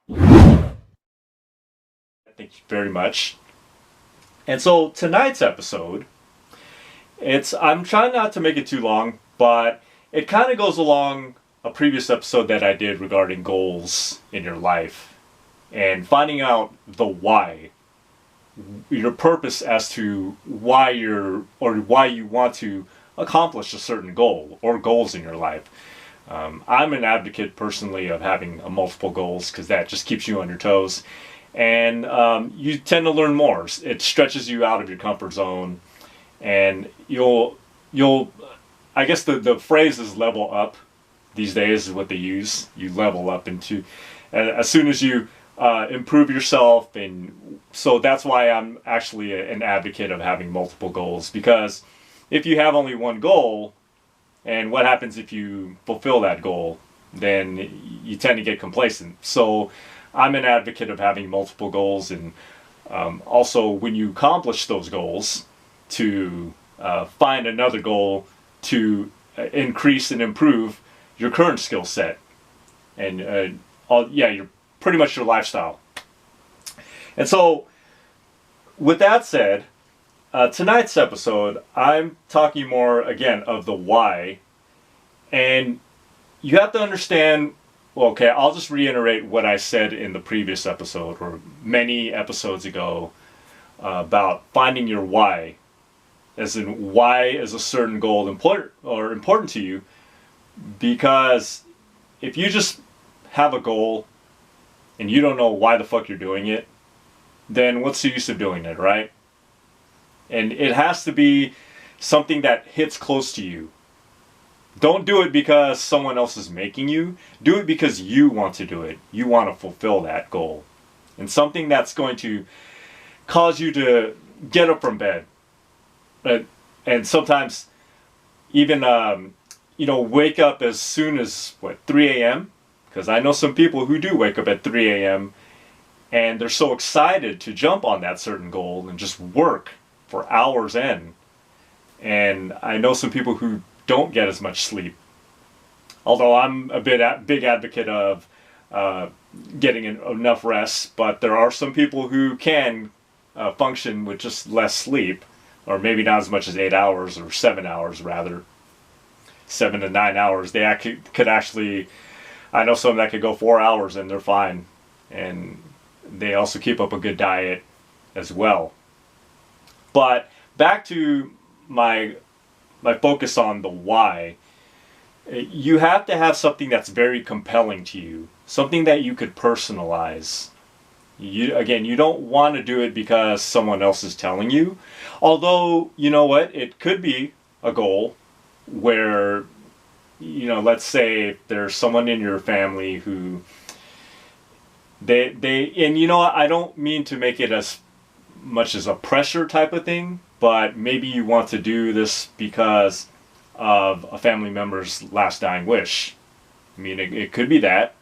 Thank you very much. And so tonight's episode, I'm trying not to make it too long, but it kind of goes along a previous episode that I did regarding goals in your life and finding out the why, your purpose as to why you want to accomplish a certain goal or goals in your life. I'm an advocate personally of having multiple goals because that just keeps you on your toes, and you tend to learn more. It stretches you out of your comfort zone, and you'll I guess the phrase is level up these days is what they use. You level up into as soon as you improve yourself, and so that's why I'm actually an advocate of having multiple goals, because if you have only one goal, and what happens if you fulfill that goal, then you tend to get complacent. So I'm an advocate of having multiple goals, and also when you accomplish those goals, to find another goal to increase and improve your current skill set, and your pretty much your lifestyle. And so with that said, tonight's episode, I'm talking more again of the why, and you have to understand. Well, okay, I'll just reiterate what I said in the previous episode or many episodes ago about finding your why, as in why is a certain goal important to you. Because if you just have a goal and you don't know why the fuck you're doing it, then what's the use of doing it, right? And it has to be something that hits close to you. Don't do it because someone else is making you. Do it because you want to do it. You want to fulfill that goal. And something that's going to cause you to get up from bed. And sometimes even, wake up as soon as, 3 a.m.? Because I know some people who do wake up at 3 a.m. and they're so excited to jump on that certain goal and just work for hours in. And I know some people who don't get as much sleep. Although I'm a big advocate of getting enough rest, but there are some people who can function with just less sleep, or maybe not as much as 8 hours, or 7 hours rather. 7 to 9 hours. They could actually, I know some that could go 4 hours and they're fine. And they also keep up a good diet as well. But back to my focus on the why. You have to have something that's very compelling to you, something that you could personalize. You don't want to do it because someone else is telling you. Although, you know what, it could be a goal where, let's say there's someone in your family who I don't mean to make it as much as a pressure type of thing, but maybe you want to do this because of a family member's last dying wish. I mean, it could be that.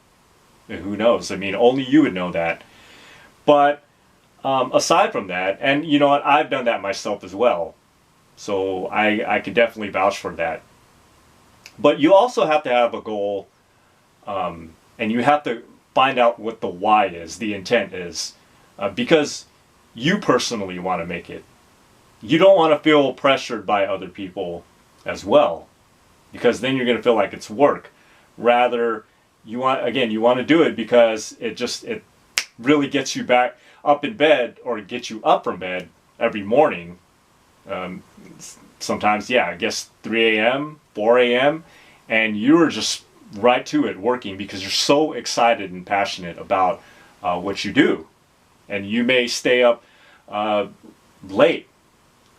Who knows? I mean, only you would know that. But aside from that, and you know what, I've done that myself as well. So I could definitely vouch for that. But you also have to have a goal, and you have to find out what the why is, the intent is, because you personally want to make it. You don't want to feel pressured by other people as well, because then you're going to feel like it's work. Rather, you want to do it because it really gets you back up in bed, or get you up from bed every morning. Sometimes, I guess 3 a.m., 4 a.m., and you're just right to it working because you're so excited and passionate about what you do. And you may stay up late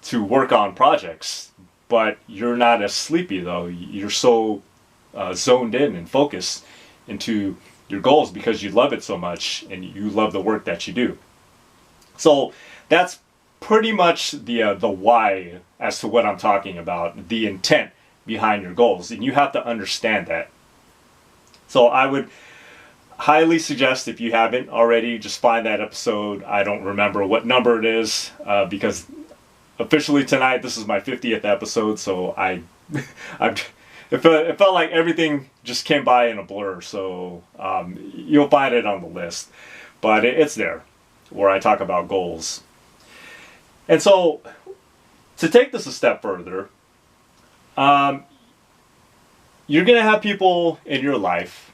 to work on projects, but you're not as sleepy though. You're so zoned in and focused into your goals because you love it so much and you love the work that you do. So that's pretty much the why as to what I'm talking about, the intent behind your goals, and you have to understand that. So I would highly suggest, if you haven't already, just find that episode. I don't remember what number it is because officially tonight this is my 50th episode, so it felt like everything just came by in a blur. So you'll find it on the list, but it's there where I talk about goals. And so to take this a step further, you're going to have people in your life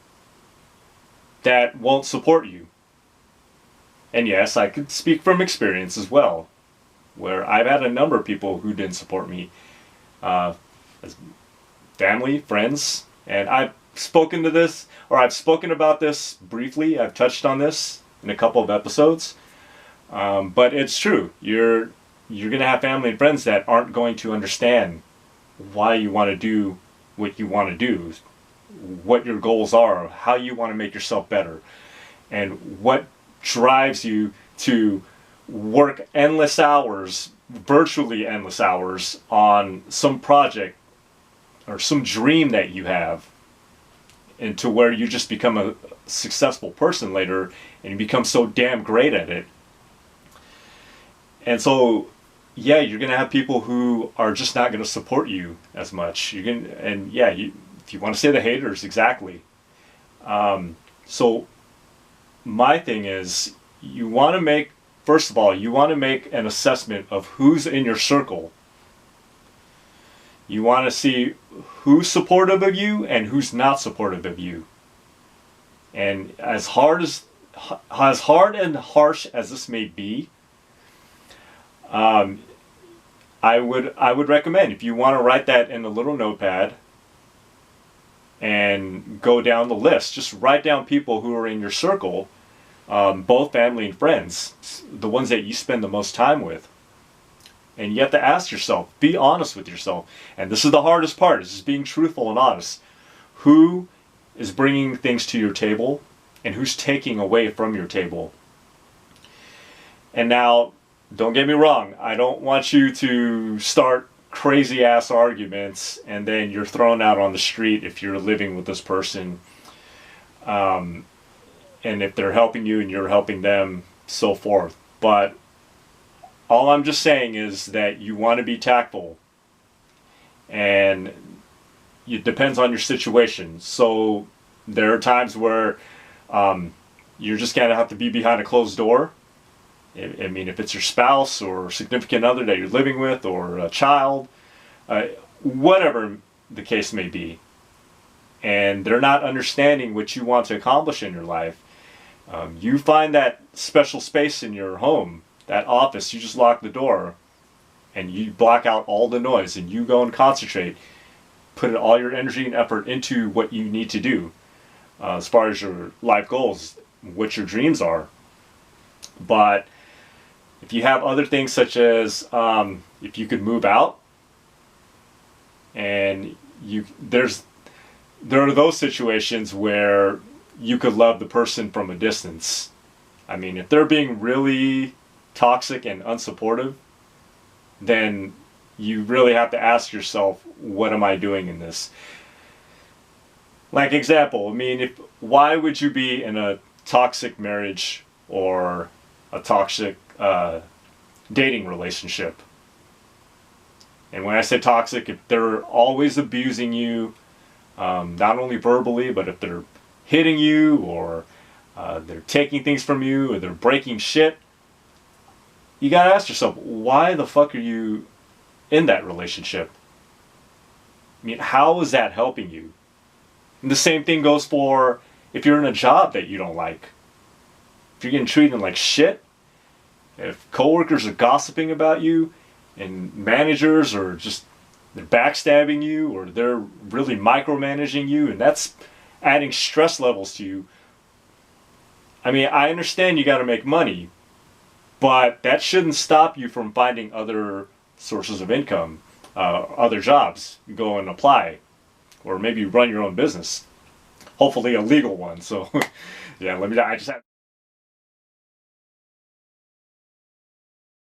that won't support you. And yes, I could speak from experience as well, where I've had a number of people who didn't support me, as family, friends, and I've spoken about this briefly. I've touched on this in a couple of episodes, but it's true. You're going to have family and friends that aren't going to understand why you want to do what you want to do, what your goals are, how you want to make yourself better, and what drives you to work endless hours, virtually endless hours, on some project or some dream that you have, and to where you just become a successful person later and you become so damn great at it. And so, yeah, you're going to have people who are just not going to support you as much. If you want to say the haters, exactly. So my thing is, you want to make an assessment of who's in your circle. You want to see who's supportive of you and who's not supportive of you. And as hard and harsh as this may be, I would recommend, if you want to write that in a little notepad and go down the list, just write down people who are in your circle, both family and friends, the ones that you spend the most time with. And you have to ask yourself, be honest with yourself. And this is the hardest part, is just being truthful and honest. Who is bringing things to your table and who's taking away from your table? And now, don't get me wrong, I don't want you to start crazy ass arguments and then you're thrown out on the street if you're living with this person. And if they're helping you and you're helping them, so forth. But all I'm just saying is that you want to be tactful. And it depends on your situation. So there are times where you're just going to have to be behind a closed door. I mean, if it's your spouse or significant other that you're living with, or a child, whatever the case may be, and they're not understanding what you want to accomplish in your life, you find that special space in your home, that office, you just lock the door and you block out all the noise and you go and concentrate, put all your energy and effort into what you need to do as far as your life goals, what your dreams are. But if you have other things, such as if you could move out, and there are those situations where you could love the person from a distance. I mean, if they're being really toxic and unsupportive, then you really have to ask yourself, what am I doing in this? Like example, I mean, why would you be in a toxic marriage or a toxic dating relationship? And when I say toxic, if they're always abusing you, not only verbally, but if they're hitting you, or they're taking things from you, or they're breaking shit, you gotta ask yourself, why the fuck are you in that relationship? I mean, how is that helping you? And the same thing goes for if you're in a job that you don't like. If you're getting treated like shit, if coworkers are gossiping about you, and managers are just, they're backstabbing you, or they're really micromanaging you, and that's adding stress levels to you. I mean, I understand you got to make money, but that shouldn't stop you from finding other sources of income, other jobs. You go and apply, or maybe run your own business, hopefully a legal one. So yeah, I just have